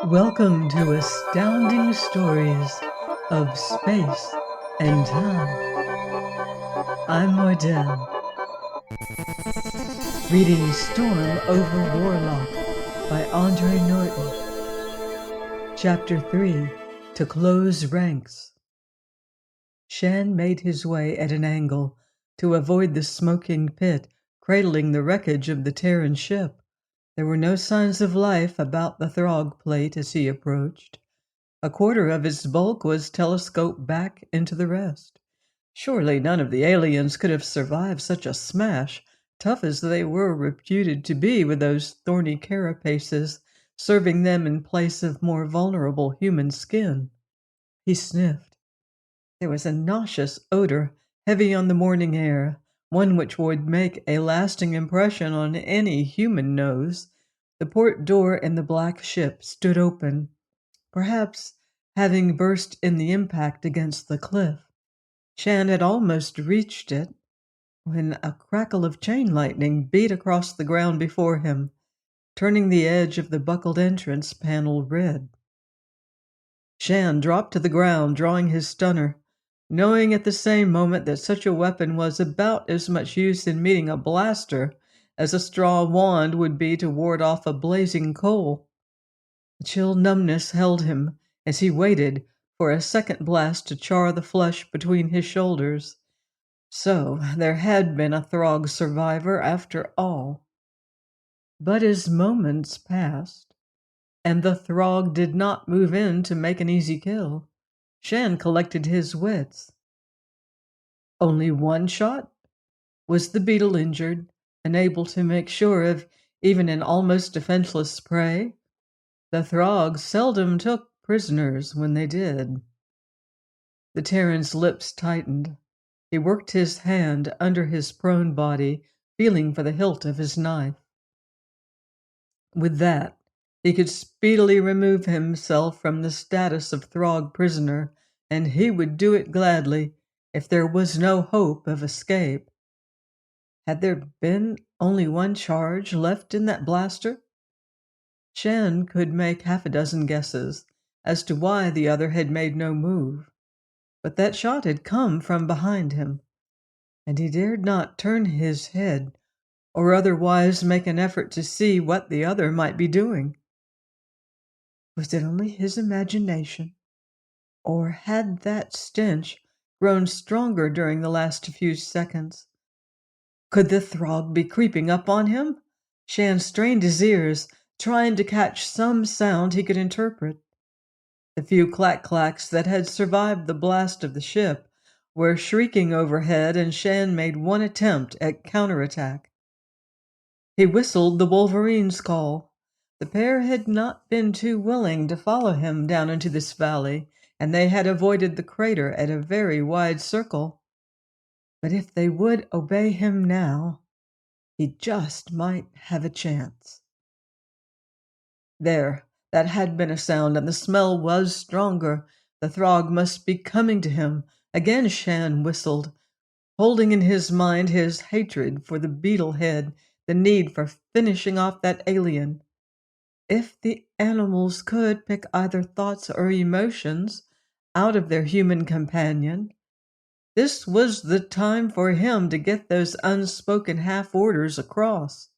Welcome to Astounding Stories of Space and Time. I'm Mordell, reading Storm Over Warlock by Norton. Chapter 3, To Close Ranks. Shann made his way at an angle to avoid the smoking pit cradling the wreckage of the Terran ship. There were no signs of life about the Throg plate as he approached. A quarter of its bulk was telescoped back into the rest. Surely none of the aliens could have survived such a smash, tough as they were reputed to be with those thorny carapaces serving them in place of more vulnerable human skin. He sniffed. There was a nauseous odor, heavy on the morning air, one which would make a lasting impression on any human nose. The port door in the black ship stood open, perhaps having burst in the impact against the cliff. Shann had almost reached it when a crackle of chain lightning beat across the ground before him, turning the edge of the buckled entrance panel red. Shann dropped to the ground, drawing his stunner, knowing at the same moment that such a weapon was about as much use in meeting a blaster as a straw wand would be to ward off a blazing coal. A chill numbness held him as he waited for a second blast to char the flesh between his shoulders. So there had been a Throg survivor after all. But as moments passed, and the Throg did not move in to make an easy kill, Shann collected his wits. Only one shot? Was the beetle injured, unable to make sure of even an almost defenseless prey? The Throg seldom took prisoners when they did. The Terran's lips tightened. He worked his hand under his prone body, feeling for the hilt of his knife. With that, he could speedily remove himself from the status of Throg prisoner, and he would do it gladly if there was no hope of escape. Had there been only one charge left in that blaster? Shann could make half a dozen guesses as to why the other had made no move, but that shot had come from behind him, and he dared not turn his head or otherwise make an effort to see what the other might be doing. Was it only his imagination, or had that stench grown stronger during the last few seconds? Could the Throg be creeping up on him? Shann strained his ears, trying to catch some sound he could interpret. The few clack-clacks that had survived the blast of the ship were shrieking overhead, and Shann made one attempt at counterattack. He whistled the wolverines' call. The pair had not been too willing to follow him down into this valley, and they had avoided the crater at a very wide circle. But if they would obey him now, he just might have a chance. There, that had been a sound, and the smell was stronger. The Throg must be coming to him. Again Shann whistled, holding in his mind his hatred for the beetle head, the need for finishing off that alien. If the animals could pick either thoughts or emotions out of their human companion, this was the time for him to get those unspoken half-orders across.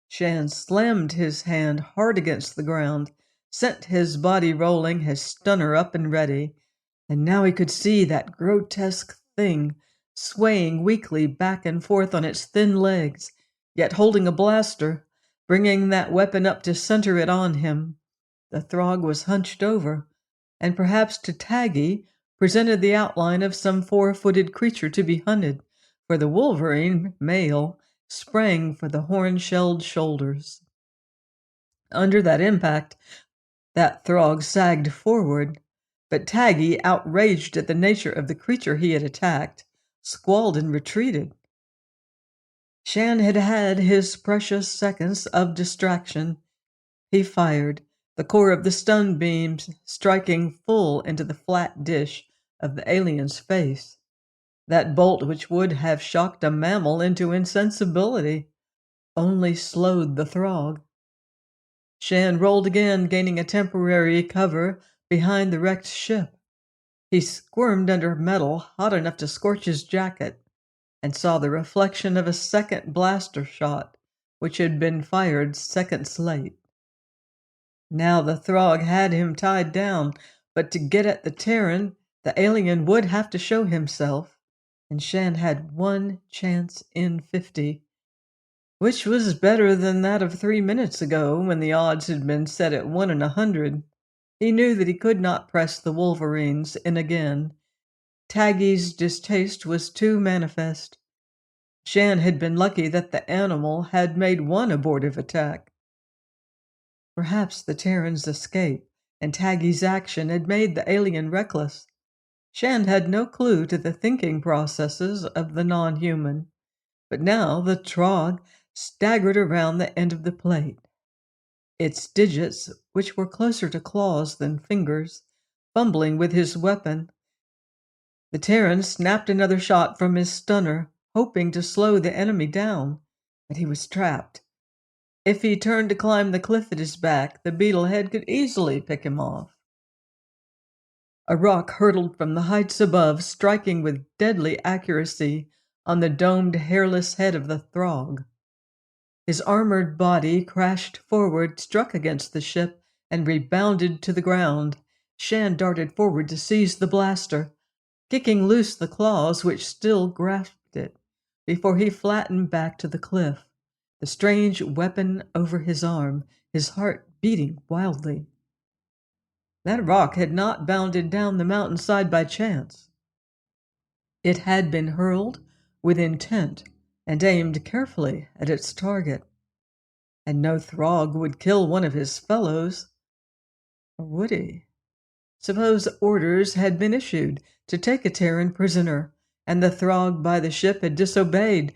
Shann slammed his hand hard against the ground, sent his body rolling, his stunner up and ready, and now he could see that grotesque thing swaying weakly back and forth on its thin legs, yet holding a blaster, bringing that weapon up to center it on him. The Throg was hunched over, and perhaps to Taggy presented the outline of some four-footed creature to be hunted, for the wolverine, male, sprang for the horn-shelled shoulders. Under that impact, that Throg sagged forward, but Taggy, outraged at the nature of the creature he had attacked, squalled and retreated. Shann had had his precious seconds of distraction. He fired, the core of the stun beam striking full into the flat dish of the alien's face. That bolt which would have shocked a mammal into insensibility only slowed the Throg. Shann rolled again, gaining a temporary cover behind the wrecked ship. He squirmed under metal hot enough to scorch his jacket and saw the reflection of a second blaster shot, which had been fired seconds late. Now the Throg had him tied down, but to get at the Terran, the alien would have to show himself, and Shann had one chance in 50, which was better than that of 3 minutes ago when the odds had been set at 1 in 100. He knew that he could not press the wolverines in again. Taggy's distaste was too manifest. Shann had been lucky that the animal had made one abortive attack. Perhaps the Terran's escape and Taggy's action had made the alien reckless. Shann had no clue to the thinking processes of the non-human, but now the Throg staggered around the end of the plate. Its digits, which were closer to claws than fingers, fumbling with his weapon. The Terran snapped another shot from his stunner, hoping to slow the enemy down, but he was trapped. If he turned to climb the cliff at his back, the beetlehead could easily pick him off. A rock hurtled from the heights above, striking with deadly accuracy on the domed, hairless head of the Throg. His armored body crashed forward, struck against the ship, and rebounded to the ground. Shann darted forward to seize the blaster, kicking loose the claws which still grasped it, before he flattened back to the cliff, the strange weapon over his arm, his heart beating wildly. That rock had not bounded down the mountainside by chance. It had been hurled with intent and aimed carefully at its target. And no Throg would kill one of his fellows. Or would he? Suppose orders had been issued to take a Terran prisoner, and the Throg by the ship had disobeyed,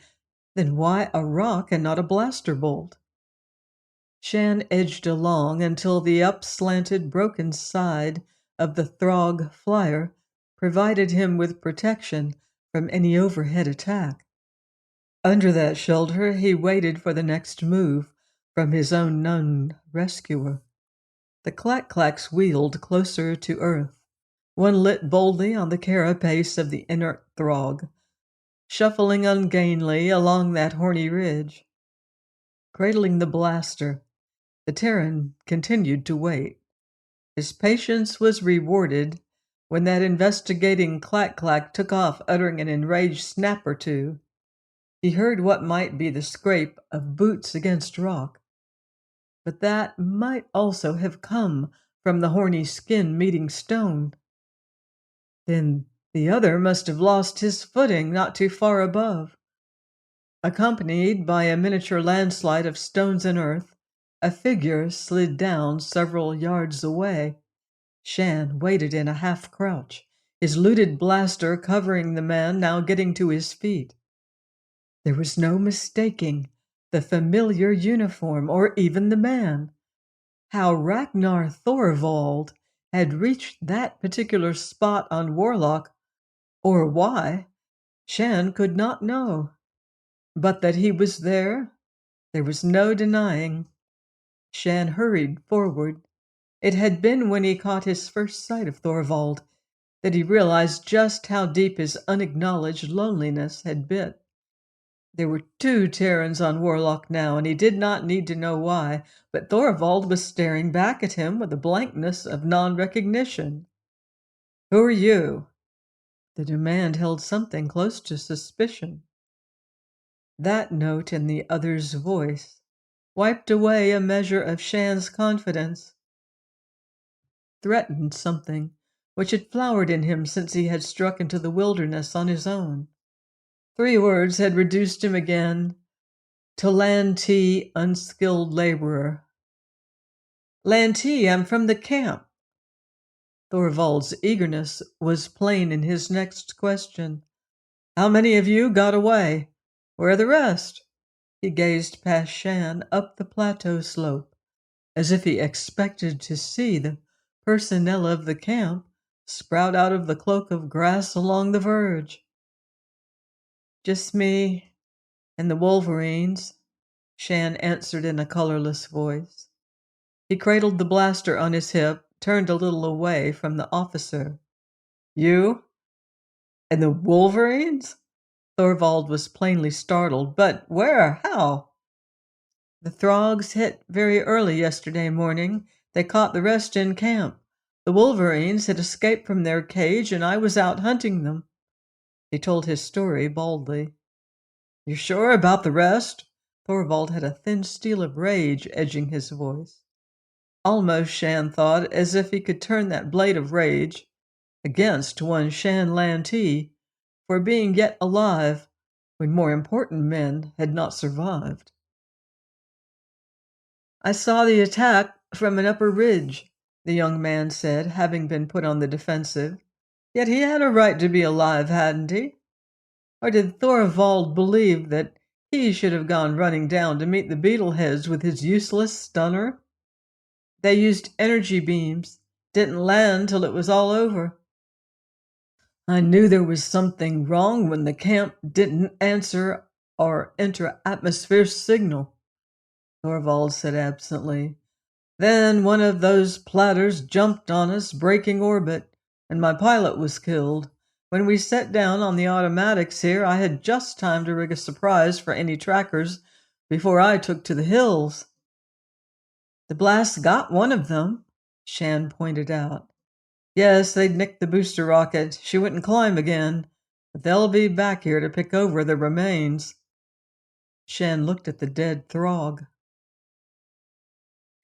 then why a rock and not a blaster bolt? Shann edged along until the up-slanted, broken side of the Throg flyer provided him with protection from any overhead attack. Under that shelter, he waited for the next move from his unknown rescuer. The clack-clacks wheeled closer to earth. One lit boldly on the carapace of the inert Throg, shuffling ungainly along that horny ridge. Cradling the blaster, the Terran continued to wait. His patience was rewarded when that investigating clack-clack took off, uttering an enraged snap or two. He heard what might be the scrape of boots against rock, but that might also have come from the horny skin meeting stone. Then the other must have lost his footing not too far above. Accompanied by a miniature landslide of stones and earth, a figure slid down several yards away. Shann waited in a half-crouch, his looted blaster covering the man now getting to his feet. There was no mistaking the familiar uniform or even the man. How Ragnar Thorvald had reached that particular spot on Warlock, or why, Shann could not know. But that he was there was no denying. Shann hurried forward. It had been when he caught his first sight of Thorvald that he realized just how deep his unacknowledged loneliness had bit. There were two Terrans on Warlock now, and he did not need to know why, but Thorvald was staring back at him with the blankness of non-recognition. "Who are you?" The demand held something close to suspicion. That note in the other's voice wiped away a measure of Shann's confidence, threatened something which had flowered in him since he had struck into the wilderness on his own. 3 words had reduced him again to Lantee, unskilled laborer. "Lantee, I'm from the camp." Thorvald's eagerness was plain in his next question. "How many of you got away? Where are the rest?" He gazed past Shann up the plateau slope, as if he expected to see the personnel of the camp sprout out of the cloak of grass along the verge. "Just me and the wolverines," Shann answered in a colorless voice. He cradled the blaster on his hip, turned a little away from the officer. You? And the wolverines? Thorvald was plainly startled. But where? How? The Throgs hit very early yesterday morning. They caught the rest in camp. The wolverines had escaped from their cage, and I was out hunting them. He told his story baldly. "You're sure about the rest?" Thorvald had a thin steel of rage edging his voice. Almost, Shann thought, as if he could turn that blade of rage against one Shann Lantee for being yet alive when more important men had not survived. "I saw the attack from an upper ridge," the young man said, having been put on the defensive. Yet he had a right to be alive, hadn't he? Or did Thorvald believe that he should have gone running down to meet the beetleheads with his useless stunner? They used energy beams, didn't land till it was all over. I knew there was something wrong when the camp didn't answer our inter-atmosphere signal, Thorvald said absently. Then one of those platters jumped on us, breaking orbit, and my pilot was killed. When we set down on the automatics here, I had just time to rig a surprise for any trackers before I took to the hills. The blast got one of them, Shann pointed out. Yes, they'd nicked the booster rocket. She wouldn't climb again, but they'll be back here to pick over the remains. Shann looked at the dead Throg.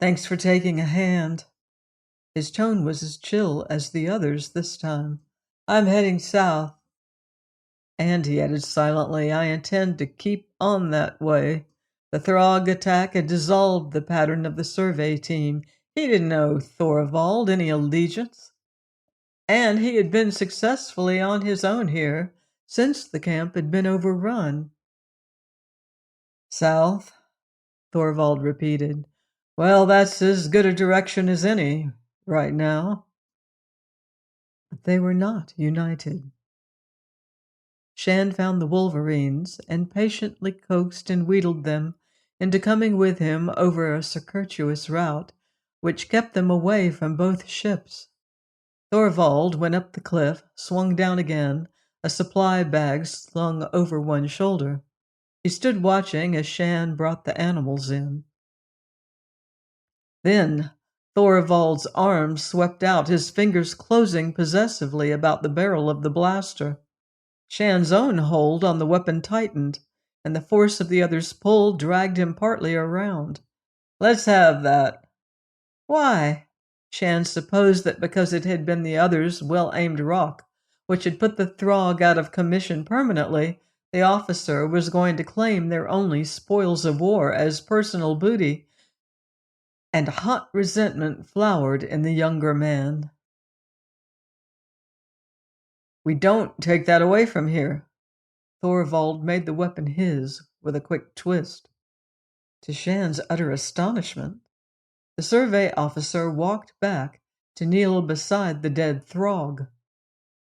Thanks for taking a hand. His tone was as chill as the others this time. I'm heading south. And he added silently, I intend to keep on that way. The Throg attack had dissolved the pattern of the survey team. He didn't owe Thorvald any allegiance. And he had been successfully on his own here since the camp had been overrun. South, Thorvald repeated. Well, that's as good a direction as any right now. But they were not united. Shann found the wolverines and patiently coaxed and wheedled them into coming with him over a circuitous route which kept them away from both ships. Thorvald went up the cliff, swung down again, a supply bag slung over one shoulder. He stood watching as Shann brought the animals in. Then Thorvald's arms swept out, his fingers closing possessively about the barrel of the blaster. Shann's own hold on the weapon tightened, and the force of the other's pull dragged him partly around. Let's have that. Why? Shann supposed that because it had been the other's well-aimed rock, which had put the Throg out of commission permanently, the officer was going to claim their only spoils of war as personal booty, and hot resentment flowered in the younger man. We don't take that away from here. Thorvald made the weapon his with a quick twist. To Shann's utter astonishment, the survey officer walked back to kneel beside the dead Throg.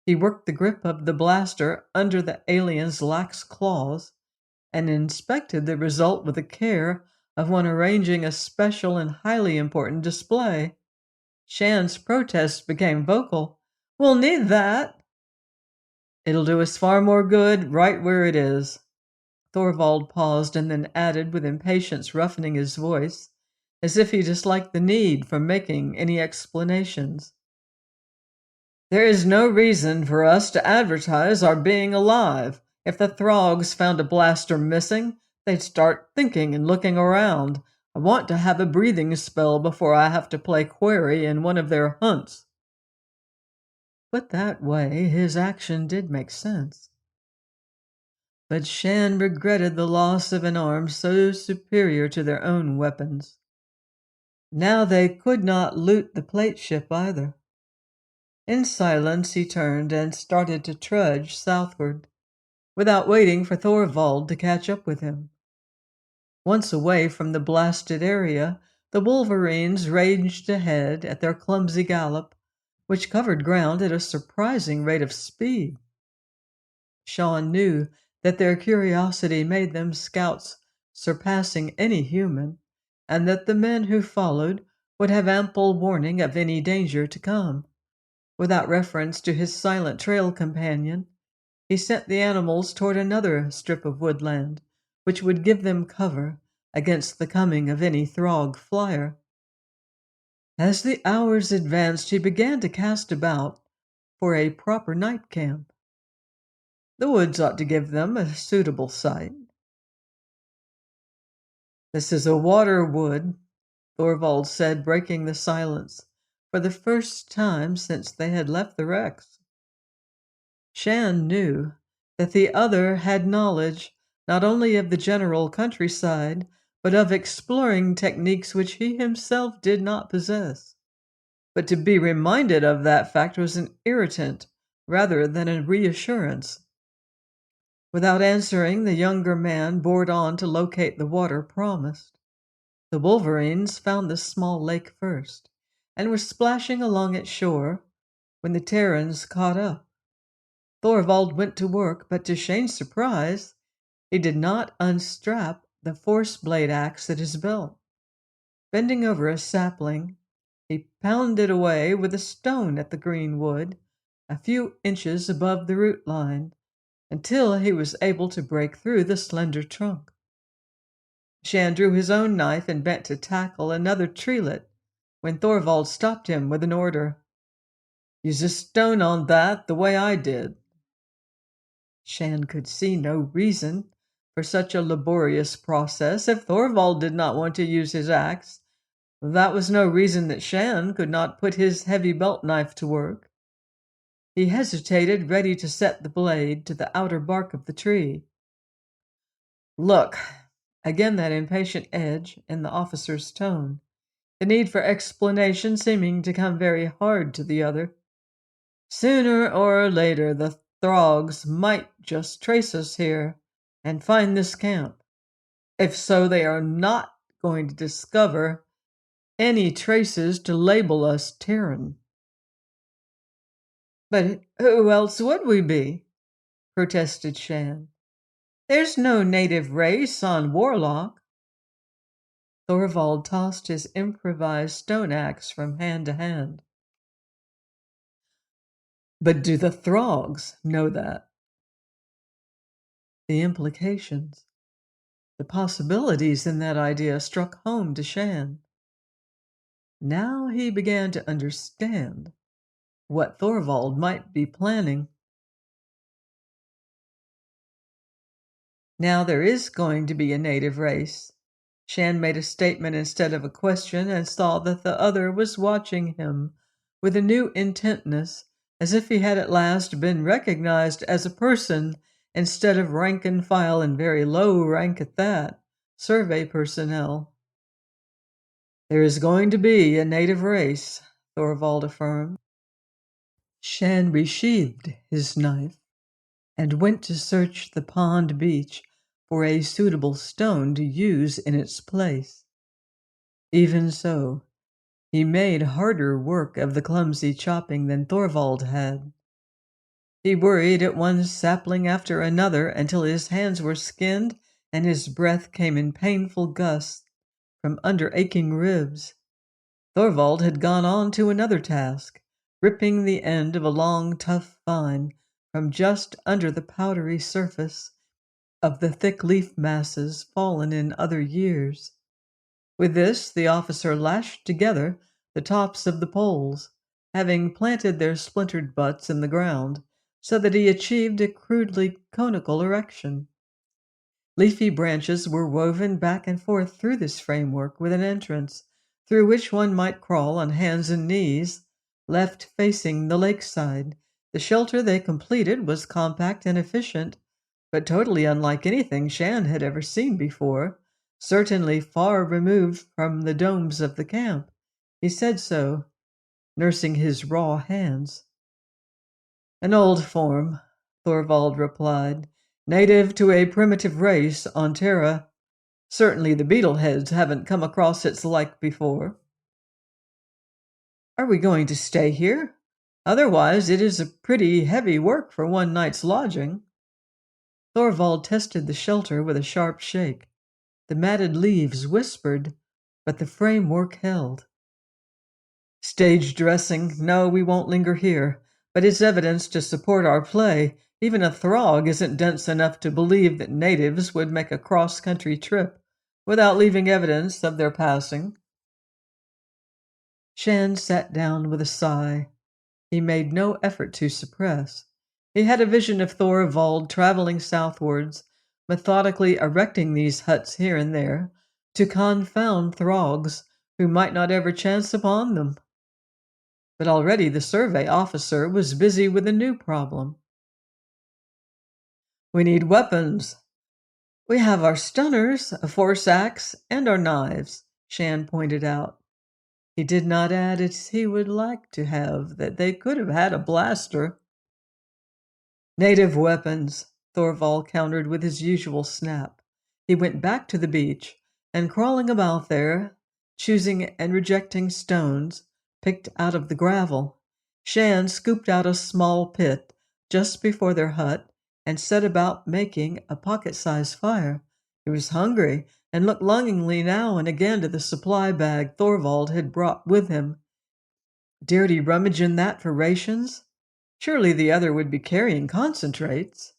He worked the grip of the blaster under the alien's lax claws and inspected the result with the care of one arranging a special and highly important display. Shann's protests became vocal. We'll need that. It'll do us far more good right where it is. Thorvald paused and then added with impatience roughening his voice, as if he disliked the need for making any explanations. There is no reason for us to advertise our being alive. If the Throgs found a blaster missing, they'd start thinking and looking around. I want to have a breathing spell before I have to play query in one of their hunts. Put that way, his action did make sense. But Shann regretted the loss of an arm so superior to their own weapons. Now they could not loot the plate ship either. In silence he turned and started to trudge southward, without waiting for Thorvald to catch up with him. Once away from the blasted area, the wolverines raged ahead at their clumsy gallop, which covered ground at a surprising rate of speed. Shann knew that their curiosity made them scouts surpassing any human, and that the men who followed would have ample warning of any danger to come. Without reference to his silent trail companion, he sent the animals toward another strip of woodland, which would give them cover against the coming of any Throg flyer. As the hours advanced, he began to cast about for a proper night camp. The woods ought to give them a suitable site. "This is a water wood," Thorvald said, breaking the silence for the first time since they had left the wrecks. Shann knew that the other had knowledge not only of the general countryside, but of exploring techniques which he himself did not possess. But to be reminded of that fact was an irritant rather than a reassurance. Without answering, the younger man bored on to locate the water promised. The wolverines found the small lake first, and were splashing along its shore when the Terrans caught up. Thorvald went to work, but to Shane's surprise, he did not unstrap the force blade axe at his belt. Bending over a sapling, he pounded away with a stone at the green wood, a few inches above the root line, until he was able to break through the slender trunk. Shann drew his own knife and bent to tackle another treelet when Thorvald stopped him with an order. "Use a stone on that the way I did." Shann could see no reason for such a laborious process. If Thorvald did not want to use his axe, that was no reason that Shann could not put his heavy belt knife to work. He hesitated, ready to set the blade to the outer bark of the tree. "Look," again that impatient edge in the officer's tone, the need for explanation seeming to come very hard to the other. "Sooner or later, the Throgs might just trace us here and find this camp. If so, they are not going to discover any traces to label us Terran." "But who else would we be?" protested Shann. "There's no native race on Warlock." Thorvald tossed his improvised stone axe from hand to hand. "But do the Throgs know that?" The implications, the possibilities in that idea struck home to Shann. Now he began to understand what Thorvald might be planning. "Now there is going to be a native race." Shann made a statement instead of a question and saw that the other was watching him with a new intentness, as if he had at last been recognized as a person instead of rank and file, and very low rank at that, survey personnel. "There is going to be a native race," Thorvald affirmed. Shann resheathed his knife and went to search the pond beach for a suitable stone to use in its place. Even so, he made harder work of the clumsy chopping than Thorvald had. He worried at one sapling after another until his hands were skinned and his breath came in painful gusts from under aching ribs. Thorvald had gone on to another task, ripping the end of a long, tough vine from just under the powdery surface of the thick leaf masses fallen in other years. With this, the officer lashed together the tops of the poles, having planted their splintered butts in the ground, so that he achieved a crudely conical erection. Leafy branches were woven back and forth through this framework with an entrance, through which one might crawl on hands and knees, left facing the lakeside. The shelter they completed was compact and efficient, but totally unlike anything Shann had ever seen before, certainly far removed from the domes of the camp. He said so, nursing his raw hands. "An old form," Thorvald replied, "native to a primitive race on Terra. Certainly the beetleheads haven't come across its like before." "Are we going to stay here? Otherwise it is a pretty heavy work for one night's lodging." Thorvald tested the shelter with a sharp shake. The matted leaves whispered, but the framework held. Stage dressing. No, we won't linger here. But it's evidence to support our play. Even a Throg isn't dense enough to believe that natives would make a cross-country trip without leaving evidence of their passing. Shann sat down with a sigh. He made no effort to suppress. He had a vision of Thorvald traveling southwards, methodically erecting these huts here and there, to confound Throgs who might not ever chance upon them. But already the survey officer was busy with a new problem. We need weapons. We have our stunners, a force axe, and our knives, Shann pointed out. He did not add, as he would like to have, that they could have had a blaster. Native weapons, Thorvald countered with his usual snap. He went back to the beach, and crawling about there, choosing and rejecting stones, picked out of the gravel. Shann scooped out a small pit just before their hut and set about making a pocket-sized fire. He was hungry and looked longingly now and again to the supply bag Thorvald had brought with him. Dared he rummage in that for rations? Surely the other would be carrying concentrates.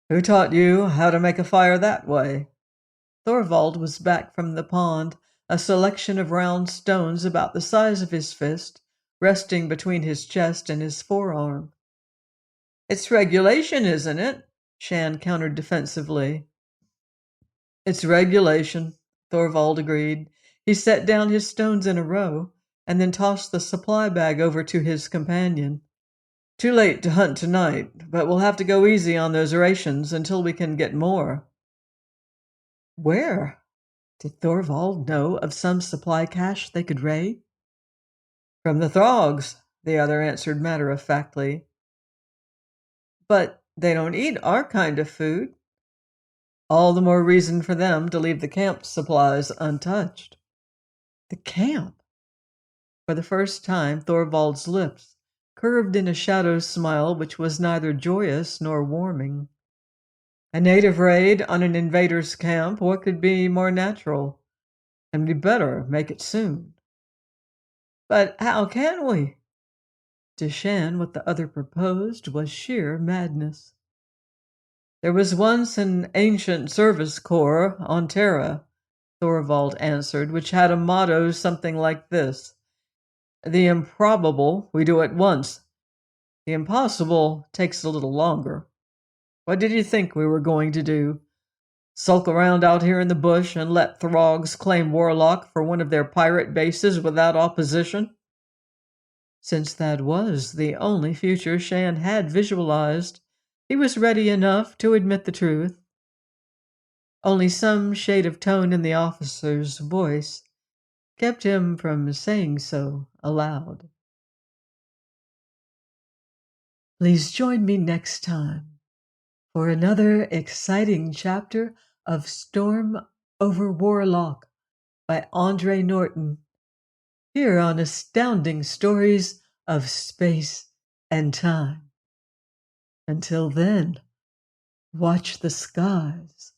Who taught you how to make a fire that way? Thorvald was back from the pond, a selection of round stones about the size of his fist, resting between his chest and his forearm. It's regulation, isn't it? Shann countered defensively. It's regulation, Thorvald agreed. He set down his stones in a row and then tossed the supply bag over to his companion. Too late to hunt tonight, but we'll have to go easy on those rations until we can get more. Where? Did Thorvald know of some supply cache they could raid? From the Throgs, the other answered matter-of-factly. But they don't eat our kind of food. All the more reason for them to leave the camp supplies untouched. The camp? For the first time, Thorvald's lips curved in a shadow smile which was neither joyous nor warming. A native raid on an invader's camp, what could be more natural? And we better make it soon. But how can we? To Shann, what the other proposed was sheer madness. There was once an ancient service corps on Terra, Thorvald answered, which had a motto something like this: the improbable we do at once. The impossible takes a little longer. What did you think we were going to do? Sulk around out here in the bush and let Throgs claim Warlock for one of their pirate bases without opposition? Since that was the only future Shann had visualized, he was ready enough to admit the truth. Only some shade of tone in the officer's voice kept him from saying so aloud. Please join me next time for another exciting chapter of Storm over Warlock by Norton, here on Astounding Stories of Space and Time. Until then, watch the skies.